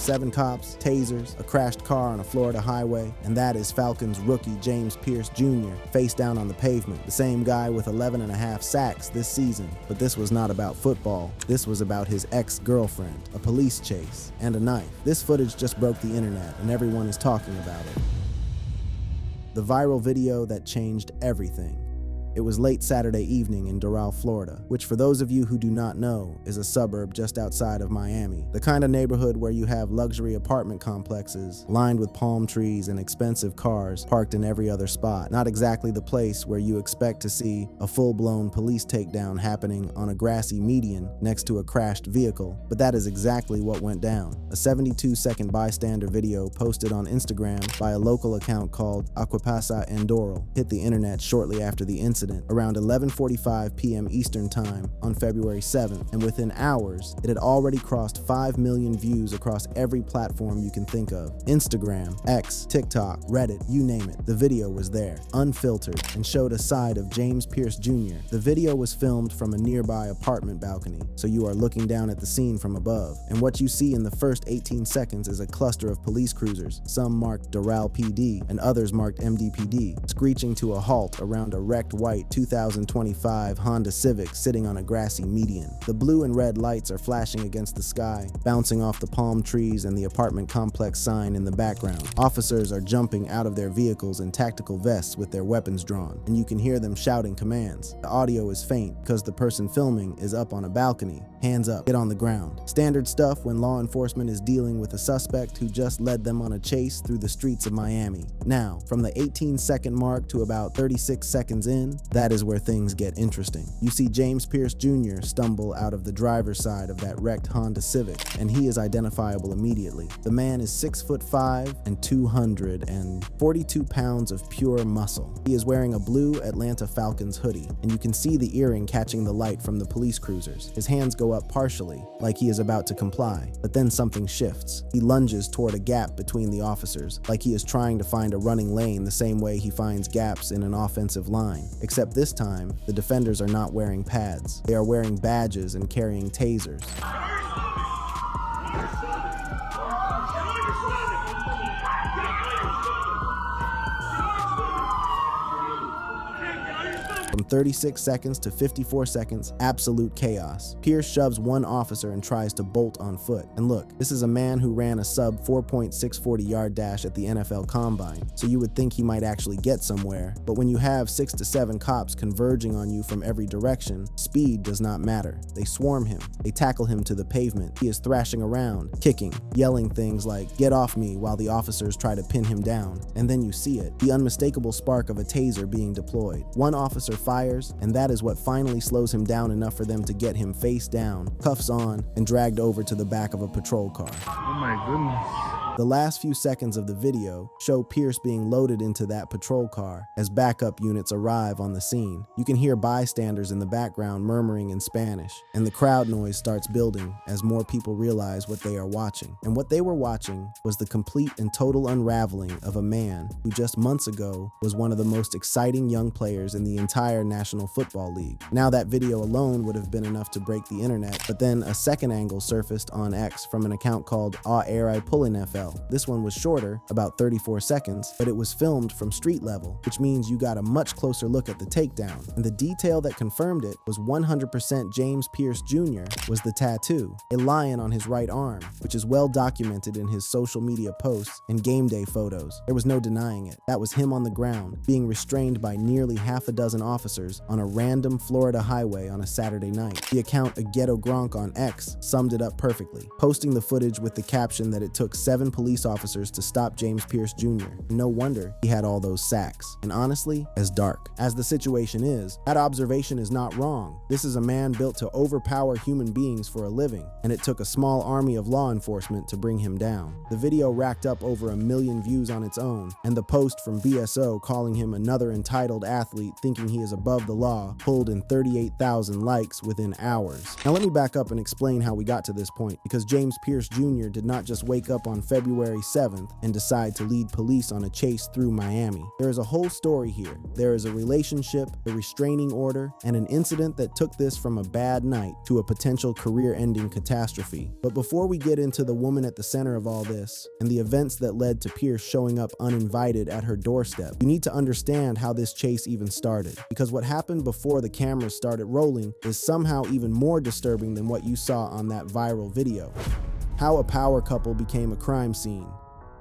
7 cops, tasers, a crashed car on a Florida highway, and that is Falcons rookie James Pearce Jr. face down on the pavement, the same guy with 11.5 sacks this season. But this was not about football. This was about his ex-girlfriend, a police chase, and a knife. This footage just broke the internet, and everyone is talking about it. The viral video that changed everything. It was late Saturday evening in Doral, Florida, which for those of you who do not know, is a suburb just outside of Miami. The kind of neighborhood where you have luxury apartment complexes lined with palm trees and expensive cars parked in every other spot. Not exactly the place where you expect to see a full-blown police takedown happening on a grassy median next to a crashed vehicle, but that is exactly what went down. A 72-second bystander video posted on Instagram by a local account called Aquapasa en Doral hit the internet shortly after the incident around 11:45 p.m. Eastern Time on February 7th, and within hours, it had already crossed 5 million views across every platform you can think of. Instagram, X, TikTok, Reddit, you name it. The video was there, unfiltered, and showed a side of James Pearce Jr. The video was filmed from a nearby apartment balcony, so you are looking down at the scene from above. And what you see in the first 18 seconds is a cluster of police cruisers, some marked Doral PD and others marked MDPD, screeching to a halt around a wrecked white 2025 Honda Civic sitting on a grassy median. The blue and red lights are flashing against the sky, bouncing off the palm trees and the apartment complex sign in the background. Officers are jumping out of their vehicles in tactical vests with their weapons drawn, and you can hear them shouting commands. The audio is faint because the person filming is up on a balcony. Hands up, get on the ground. Standard stuff when law enforcement is dealing with a suspect who just led them on a chase through the streets of Miami. Now, from the 18-second mark to about 36 seconds in, that is where things get interesting. You see James Pearce Jr. stumble out of the driver's side of that wrecked Honda Civic, and he is identifiable immediately. The man is 6'5" and 242 pounds of pure muscle. He is wearing a blue Atlanta Falcons hoodie, and you can see the earring catching the light from the police cruisers. His hands go up partially, like he is about to comply, but then something shifts. He lunges toward a gap between the officers, like he is trying to find a running lane the same way he finds gaps in an offensive line. Except this time, the defenders are not wearing pads. They are wearing badges and carrying tasers. From 36 seconds to 54 seconds, absolute chaos. Pearce shoves one officer and tries to bolt on foot. And look, this is a man who ran a sub 4.640 yard dash at the NFL Combine, so you would think he might actually get somewhere. But when you have 6 to 7 cops converging on you from every direction, speed does not matter. They swarm him. They tackle him to the pavement. He is thrashing around, kicking, yelling things like, "Get off me," while the officers try to pin him down. And then you see it, the unmistakable spark of a taser being deployed. One officer fires, and that is what finally slows him down enough for them to get him face down, cuffs on, and dragged over to the back of a patrol car. Oh my goodness. The last few seconds of the video show Pearce being loaded into that patrol car as backup units arrive on the scene. You can hear bystanders in the background murmuring in Spanish, and the crowd noise starts building as more people realize what they are watching. And what they were watching was the complete and total unraveling of a man who just months ago was one of the most exciting young players in the entire National Football League. Now that video alone would have been enough to break the internet, but then a second angle surfaced on X from an account called Air I Pull NFL. This one was shorter, about 34 seconds, but it was filmed from street level, which means you got a much closer look at the takedown. And the detail that confirmed it was 100% James Pearce Jr. was the tattoo, a lion on his right arm, which is well documented in his social media posts and game day photos. There was no denying it. That was him on the ground, being restrained by nearly half a dozen officers on a random Florida highway on a Saturday night. The account A Ghetto Gronk on X summed it up perfectly, posting the footage with the caption that it took 7 police officers to stop James Pearce Jr. No wonder he had all those sacks. And honestly, as dark as the situation is, that observation is not wrong. This is a man built to overpower human beings for a living, and it took a small army of law enforcement to bring him down. The video racked up over 1 million views on its own, and the post from BSO calling him another entitled athlete thinking he is above the law pulled in 38,000 likes within hours. Now let me back up and explain how we got to this point, because James Pearce Jr. did not just wake up on February February 7th and decide to lead police on a chase through Miami. There is a whole story here. There is a relationship, a restraining order, and an incident that took this from a bad night to a potential career-ending catastrophe. But before we get into the woman at the center of all this and the events that led to Pearce showing up uninvited at her doorstep, you need to understand how this chase even started. Because what happened before the cameras started rolling is somehow even more disturbing than what you saw on that viral video. How a power couple became a crime scene.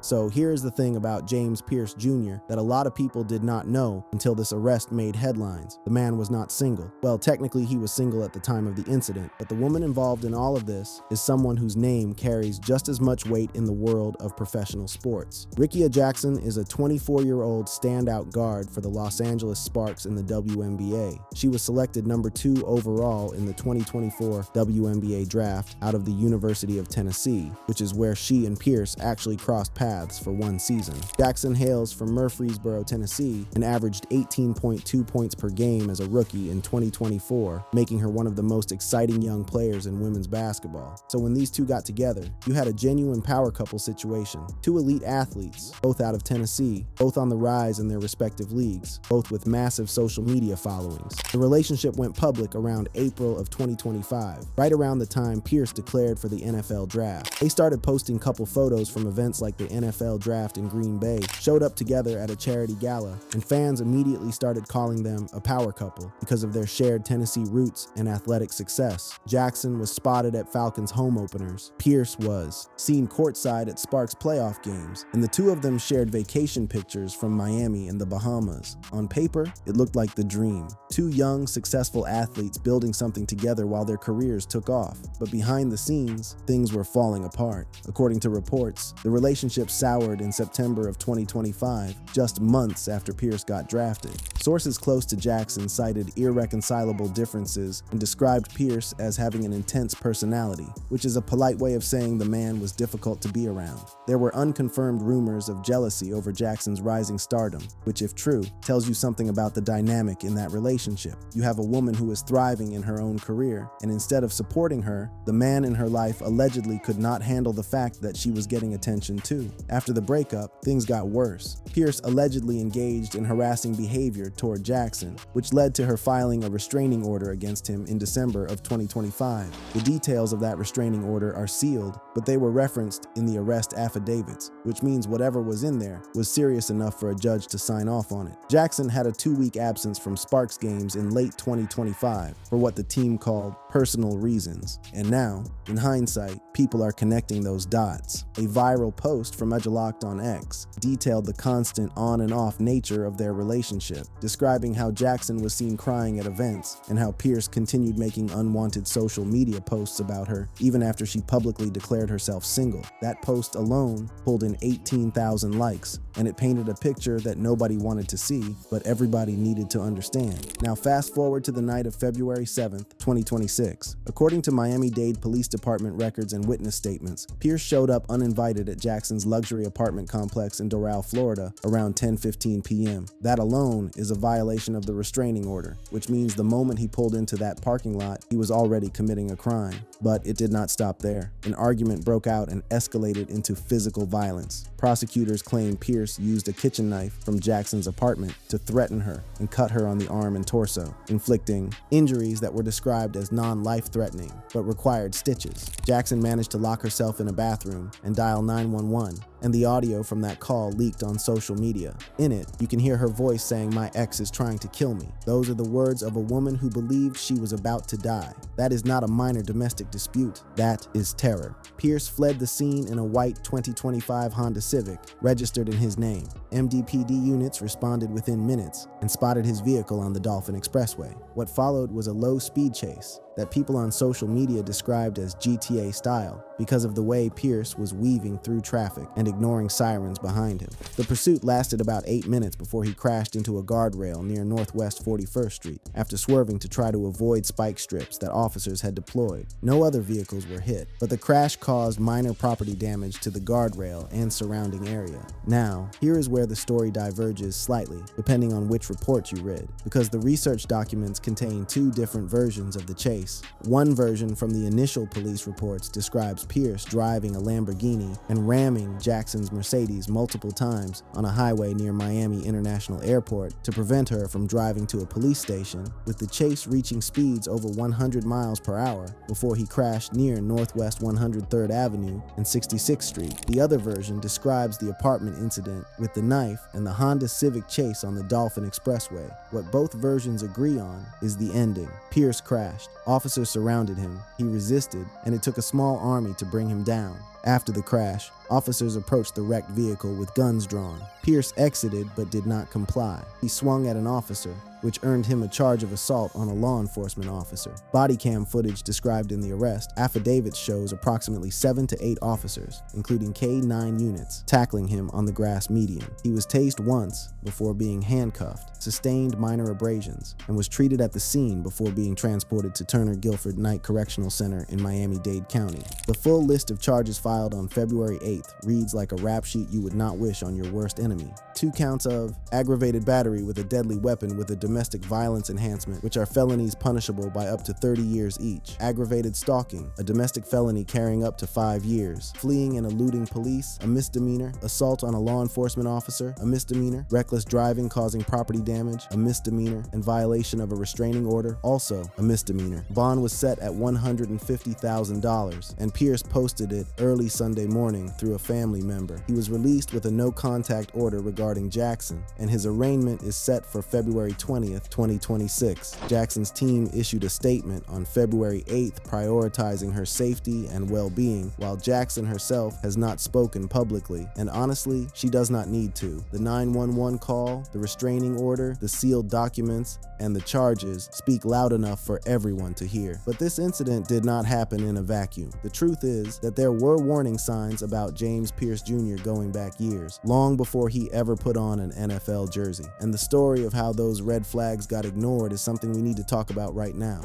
So here's the thing about James Pearce Jr. that a lot of people did not know until this arrest made headlines. The man was not single. Well, technically he was single at the time of the incident, but the woman involved in all of this is someone whose name carries just as much weight in the world of professional sports. Rickea Jackson is a 24-year-old standout guard for the Los Angeles Sparks in the WNBA. She was selected number 2 overall in the 2024 WNBA draft out of the University of Tennessee, which is where she and Pearce actually crossed paths for one season. Jackson hails from Murfreesboro, Tennessee, and averaged 18.2 points per game as a rookie in 2024, making her one of the most exciting young players in women's basketball. So when these two got together, you had a genuine power couple situation. Two elite athletes, both out of Tennessee, both on the rise in their respective leagues, both with massive social media followings. The relationship went public around April of 2025, right around the time Pearce declared for the NFL draft. They started posting couple photos from events like the NFL draft in Green Bay, showed up together at a charity gala, and fans immediately started calling them a power couple because of their shared Tennessee roots and athletic success. Jackson was spotted at Falcons home openers. Pearce was seen courtside at Sparks playoff games, and the two of them shared vacation pictures from Miami and the Bahamas. On paper, it looked like the dream. Two young, successful athletes building something together while their careers took off. But behind the scenes, things were falling apart. According to reports, the relationship soured in September of 2025, just months after Pearce got drafted. Sources close to Jackson cited irreconcilable differences and described Pearce as having an intense personality, which is a polite way of saying the man was difficult to be around. There were unconfirmed rumors of jealousy over Jackson's rising stardom, which, if true, tells you something about the dynamic in that relationship. You have a woman who is thriving in her own career, and instead of supporting her, the man in her life allegedly could not handle the fact that she was getting attention too. After the breakup, things got worse. Pearce allegedly engaged in harassing behavior toward Jackson, which led to her filing a restraining order against him in December of 2025. The details of that restraining order are sealed, but they were referenced in the arrest affidavits, which means whatever was in there was serious enough for a judge to sign off on it. Jackson had a 2-week absence from Sparks games in late 2025 for what the team called personal reasons. And now, in hindsight, people are connecting those dots. A viral post from Edgelocked on X detailed the constant on and off nature of their relationship, describing how Jackson was seen crying at events and how Pearce continued making unwanted social media posts about her even after she publicly declared herself single. That post alone pulled in 18,000 likes, and it painted a picture that nobody wanted to see, but everybody needed to understand. Now fast forward to the night of February 7th, 2026. According to Miami-Dade Police Department records and witness statements, Pearce showed up uninvited at Jackson's luxury apartment complex in Doral, Florida around 10:15 p.m. That alone is a violation of the restraining order, which means the moment he pulled into that parking lot, he was already committing a crime. But it did not stop there. An argument broke out and escalated into physical violence. Prosecutors claim Pearce used a kitchen knife from Jackson's apartment to threaten her and cut her on the arm and torso, inflicting injuries that were described as non-life-threatening but required stitches. Jackson managed to lock herself in a bathroom and dial 911, and the audio from that call leaked on social media. In it, you can hear her voice saying, "My ex is trying to kill me." Those are the words of a woman who believed she was about to die. That is not a minor domestic dispute. That is terror. Pearce fled the scene in a white 2025 Honda Civic, registered in his name. MDPD units responded within minutes and spotted his vehicle on the Dolphin Expressway. What followed was a low-speed chase that people on social media described as GTA style because of the way Pearce was weaving through traffic and ignoring sirens behind him. The pursuit lasted about 8 minutes before he crashed into a guardrail near Northwest 41st Street after swerving to try to avoid spike strips that officers had deployed. No other vehicles were hit, but the crash caused minor property damage to the guardrail and surrounding area. Now, here is where the story diverges slightly, depending on which report you read, because the research documents contain two different versions of the chase. One version from the initial police reports describes Pearce driving a Lamborghini and ramming Jackson's Mercedes multiple times on a highway near Miami International Airport to prevent her from driving to a police station, with the chase reaching speeds over 100 miles per hour before he crashed near Northwest 103rd Avenue and 66th Street. The other version describes the apartment incident with the knife and the Honda Civic chase on the Dolphin Expressway. What both versions agree on is the ending. Pearce crashed. Officers surrounded him. He resisted, and it took a small army to bring him down. After the crash, officers approached the wrecked vehicle with guns drawn. Pearce exited but did not comply. He swung at an officer, which earned him a charge of assault on a law enforcement officer. Body cam footage described in the arrest affidavits shows approximately 7 to 8 officers, including K-9 units, tackling him on the grass median. He was tased once before being handcuffed, sustained minor abrasions, and was treated at the scene before being transported to Turner Guilford Night Correctional Center in Miami-Dade County. The full list of charges filed on February 8th reads like a rap sheet you would not wish on your worst enemy. 2 counts of aggravated battery with a deadly weapon with a domestic violence enhancement, which are felonies punishable by up to 30 years each. Aggravated stalking, a domestic felony carrying up to 5 years. Fleeing and eluding police, a misdemeanor. Assault on a law enforcement officer, a misdemeanor. Reckless driving causing property damage, a misdemeanor. And violation of a restraining order, also a misdemeanor. Bond was set at $150,000, and Pearce posted it early Sunday morning through a family member. He was released with a no-contact order regarding Jackson, and his arraignment is set for February 20th, 2026. Jackson's team issued a statement on February 8th prioritizing her safety and well-being, while Jackson herself has not spoken publicly, and honestly, she does not need to. The 911 call, the restraining order, the sealed documents, and the charges speak loud enough for everyone to hear. But this incident did not happen in a vacuum. The truth is that there were warning signs about James Pearce Jr. going back years, long before he ever put on an NFL jersey. And the story of how those red flags got ignored is something we need to talk about right now.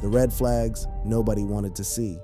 The red flags nobody wanted to see.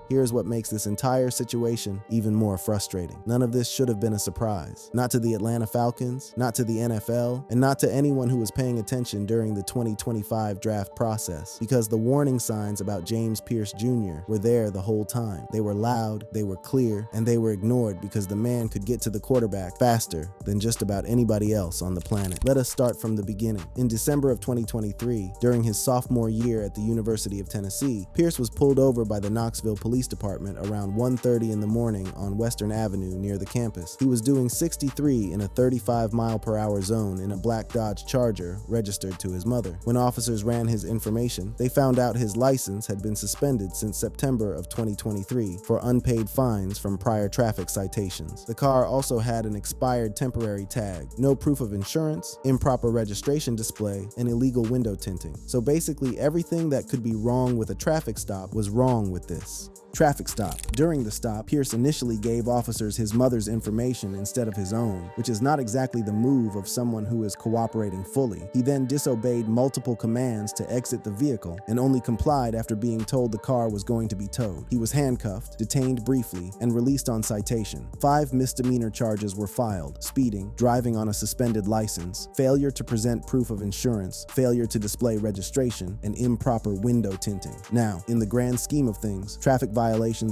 Here's what makes this entire situation even more frustrating. None of this should have been a surprise. Not to the Atlanta Falcons, not to the NFL, and not to anyone who was paying attention during the 2025 draft process, because the warning signs about James Pearce Jr. were there the whole time. They were loud, they were clear, and they were ignored because the man could get to the quarterback faster than just about anybody else on the planet. Let us start from the beginning. In December of 2023, during his sophomore year at the University of Tennessee, Pearce was pulled over by the Knoxville Police Department around 1:30 in the morning on Western Avenue near the campus. He was doing 63 in a 35-mile-per-hour zone in a black Dodge Charger registered to his mother. When officers ran his information, they found out his license had been suspended since September of 2023 for unpaid fines from prior traffic citations. The car also had an expired temporary tag, no proof of insurance, improper registration display, and illegal window tinting. So basically everything that could be wrong with a traffic stop was wrong with this. Traffic stop. During the stop, Pearce initially gave officers his mother's information instead of his own, which is not exactly the move of someone who is cooperating fully. He then disobeyed multiple commands to exit the vehicle and only complied after being told the car was going to be towed. He was handcuffed, detained briefly, and released on citation. 5 misdemeanor charges were filed: speeding, driving on a suspended license, failure to present proof of insurance, failure to display registration, and improper window tinting. Now, in the grand scheme of things, traffic violations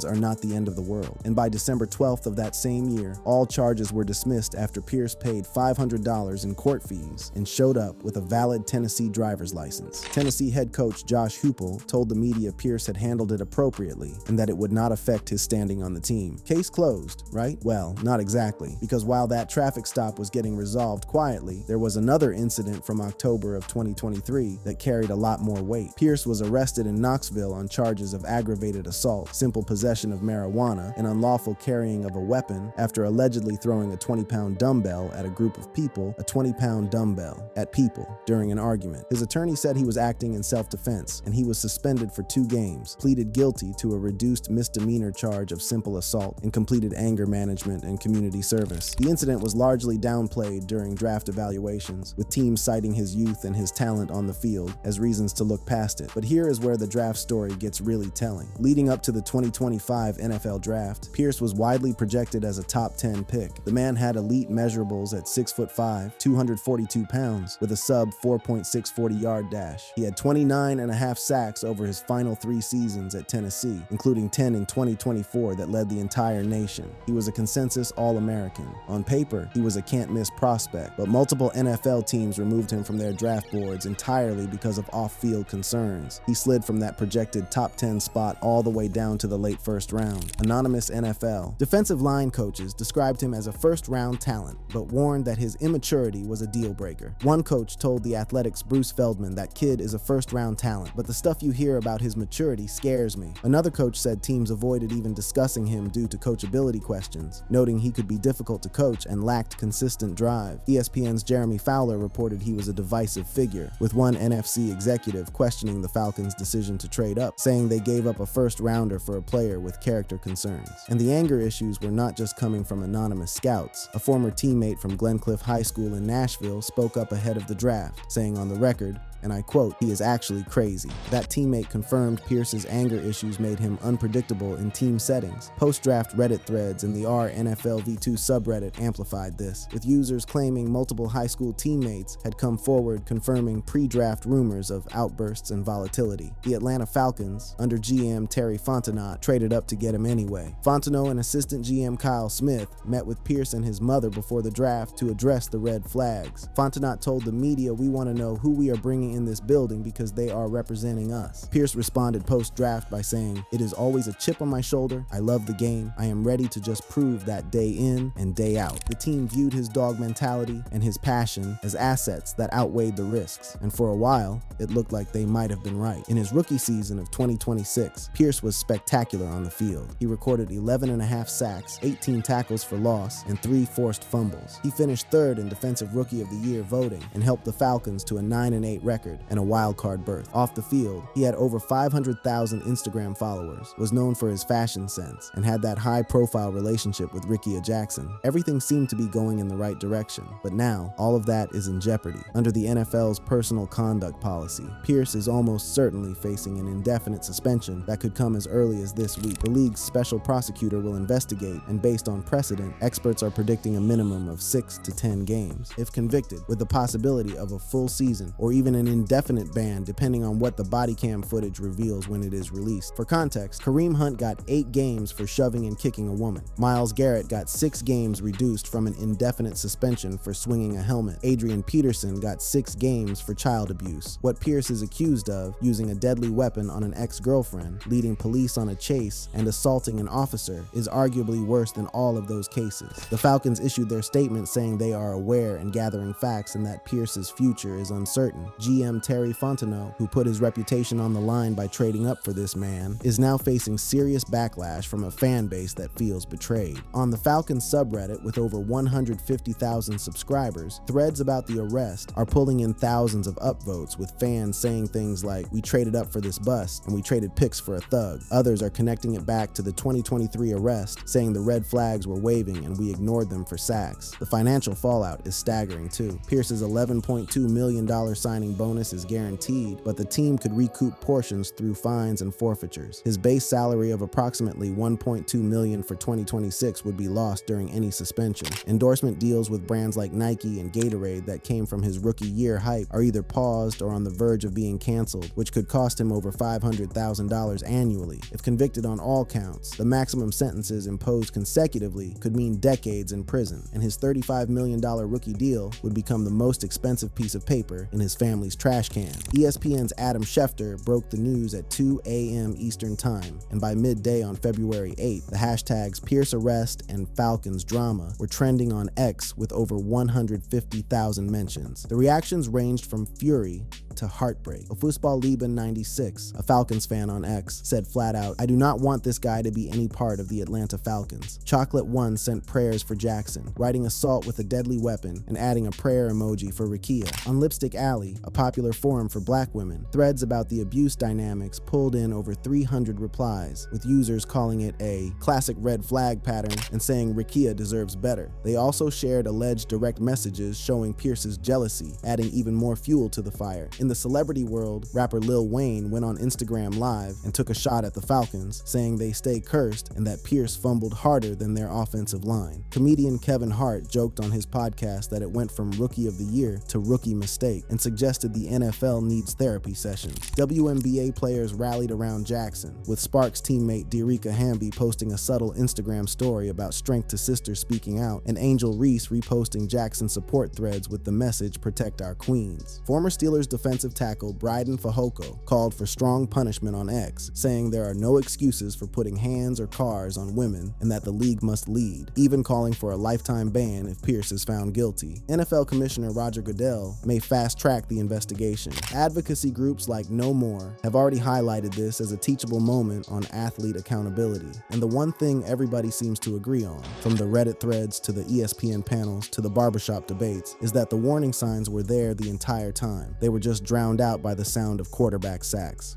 are not the end of the world, and by December 12th of that same year, all charges were dismissed after Pearce paid $500 in court fees and showed up with a valid Tennessee driver's license. Tennessee head coach Josh Heupel told the media Pearce had handled it appropriately and that it would not affect his standing on the team. Case closed, right? Well, not exactly, because while that traffic stop was getting resolved quietly, there was another incident from October of 2023 that carried a lot more weight. Pearce was arrested in Knoxville on charges of aggravated assault, simple possession of marijuana, and unlawful carrying of a weapon after allegedly throwing a 20-pound dumbbell at a group of people, a 20-pound dumbbell at people during an argument. His attorney said he was acting in self-defense, and he was suspended for 2 games, pleaded guilty to a reduced misdemeanor charge of simple assault, and completed anger management and community service. The incident was largely downplayed during draft evaluations, with teams citing his youth and his talent on the field as reasons to look past it. But here is where the draft story gets really telling. Leading up to the 2025 NFL Draft, Pearce was widely projected as a top 10 pick. The man had elite measurables at 6'5", 242 pounds, with a sub 4.640 yard dash. He had 29.5 sacks over his final 3 seasons at Tennessee, including 10 in 2024 that led the entire nation. He was a consensus All-American. On paper, he was a can't-miss prospect, but multiple NFL teams removed him from their draft boards entirely because of off-field concerns. He slid from that projected top 10 spot all the way down to the late first round. Anonymous NFL. Defensive line coaches described him as a first-round talent, but warned that his immaturity was a deal-breaker. One coach told The Athletic's Bruce Feldman that kid is a first-round talent, but the stuff you hear about his maturity scares me. Another coach said teams avoided even discussing him due to coachability questions, noting he could be difficult to coach and lacked consistent drive. ESPN's Jeremy Fowler reported he was a divisive figure, with one NFC executive questioning the Falcons' decision to trade up, saying they gave up a first-rounder for a player with character concerns. And the anger issues were not just coming from anonymous scouts. A former teammate from Glencliff High School in Nashville spoke up ahead of the draft, saying on the record, and I quote, "He is actually crazy." That teammate confirmed Pearce's anger issues made him unpredictable in team settings. Post-draft Reddit threads in the RNFLv2 subreddit amplified this, with users claiming multiple high school teammates had come forward confirming pre-draft rumors of outbursts and volatility. The Atlanta Falcons, under GM Terry Fontenot, traded up to get him anyway. Fontenot and assistant GM Kyle Smith met with Pearce and his mother before the draft to address the red flags. Fontenot told the media, "We want to know who we are bringing in this building because they are representing us." Pearce responded post-draft by saying, "It is always a chip on my shoulder. I love the game. I am ready to just prove that day in and day out." The team viewed his dog mentality and his passion as assets that outweighed the risks, and for a while, it looked like they might have been right. In his rookie season of 2026, Pearce was spectacular on the field. He recorded 11.5 sacks, 18 tackles for loss, and 3 forced fumbles. He finished third in Defensive Rookie of the Year voting and helped the Falcons to a 9-8 record and a wild-card berth. Off the field, he had over 500,000 Instagram followers, was known for his fashion sense, and had that high-profile relationship with Rickea Jackson. Everything seemed to be going in the right direction, but now, all of that is in jeopardy. Under the NFL's personal conduct policy, Pearce is almost certainly facing an indefinite suspension that could come as early as this week. The league's special prosecutor will investigate, and based on precedent, experts are predicting a minimum of 6 to 10 games, if convicted, with the possibility of a full season or even an indefinite ban depending on what the body cam footage reveals when it is released. For context, Kareem Hunt got 8 games for shoving and kicking a woman. Myles Garrett got 6 games reduced from an indefinite suspension for swinging a helmet. Adrian Peterson got 6 games for child abuse. What Pearce is accused of, using a deadly weapon on an ex-girlfriend, leading police on a chase, and assaulting an officer, is arguably worse than all of those cases. The Falcons issued their statement saying they are aware and gathering facts and that Pearce's future is uncertain. GM Terry Fontenot, who put his reputation on the line by trading up for this man, is now facing serious backlash from a fan base that feels betrayed. On the Falcons subreddit, with over 150,000 subscribers, threads about the arrest are pulling in thousands of upvotes, with fans saying things like, "We traded up for this bust, and we traded picks for a thug." Others are connecting it back to the 2023 arrest, saying the red flags were waving and we ignored them for sacks. The financial fallout is staggering too. Pearce's $11.2 million signing bonus is guaranteed, but the team could recoup portions through fines and forfeitures. His base salary of approximately $1.2 million for 2026 would be lost during any suspension. Endorsement deals with brands like Nike and Gatorade that came from his rookie year hype are either paused or on the verge of being canceled, which could cost him over $500,000 annually. If convicted on all counts, the maximum sentences imposed consecutively could mean decades in prison, and his $35 million rookie deal would become the most expensive piece of paper in his family's trash can. ESPN's Adam Schefter broke the news at 2 a.m. Eastern Time, and by midday on February 8th, the hashtags Pearce arrest and Falcons drama were trending on X with over 150,000 mentions. The reactions ranged from fury to heartbreak. Ofusball Lieben 96, a Falcons fan on X, said flat out, "I do not want this guy to be any part of the Atlanta Falcons." Chocolate One sent prayers for Jackson, writing assault with a deadly weapon and adding a prayer emoji for Rickea. On Lipstick Alley, a popular forum for black women, threads about the abuse dynamics pulled in over 300 replies, with users calling it a classic red flag pattern and saying Rickea deserves better. They also shared alleged direct messages showing Pearce's jealousy, adding even more fuel to the fire. In the celebrity world, rapper Lil Wayne went on Instagram Live and took a shot at the Falcons, saying they stay cursed and that Pearce fumbled harder than their offensive line. Comedian Kevin Hart joked on his podcast that it went from Rookie of the Year to Rookie Mistake and suggested the NFL needs therapy sessions. WNBA players rallied around Jackson, with Sparks teammate Dearica Hamby posting a subtle Instagram story about strength to sisters speaking out, and Angel Reese reposting Jackson support threads with the message "Protect our Queens." Former Steelers defensive tackle Bryden Fehoko called for strong punishment on X, saying there are no excuses for putting hands or cars on women and that the league must lead, even calling for a lifetime ban if Pearce is found guilty. NFL Commissioner Roger Goodell may fast-track the investigation. Advocacy groups like No More have already highlighted this as a teachable moment on athlete accountability, and the one thing everybody seems to agree on, from the Reddit threads to the ESPN panels to the barbershop debates, is that the warning signs were there the entire time. They were just drowned out by the sound of quarterback sacks.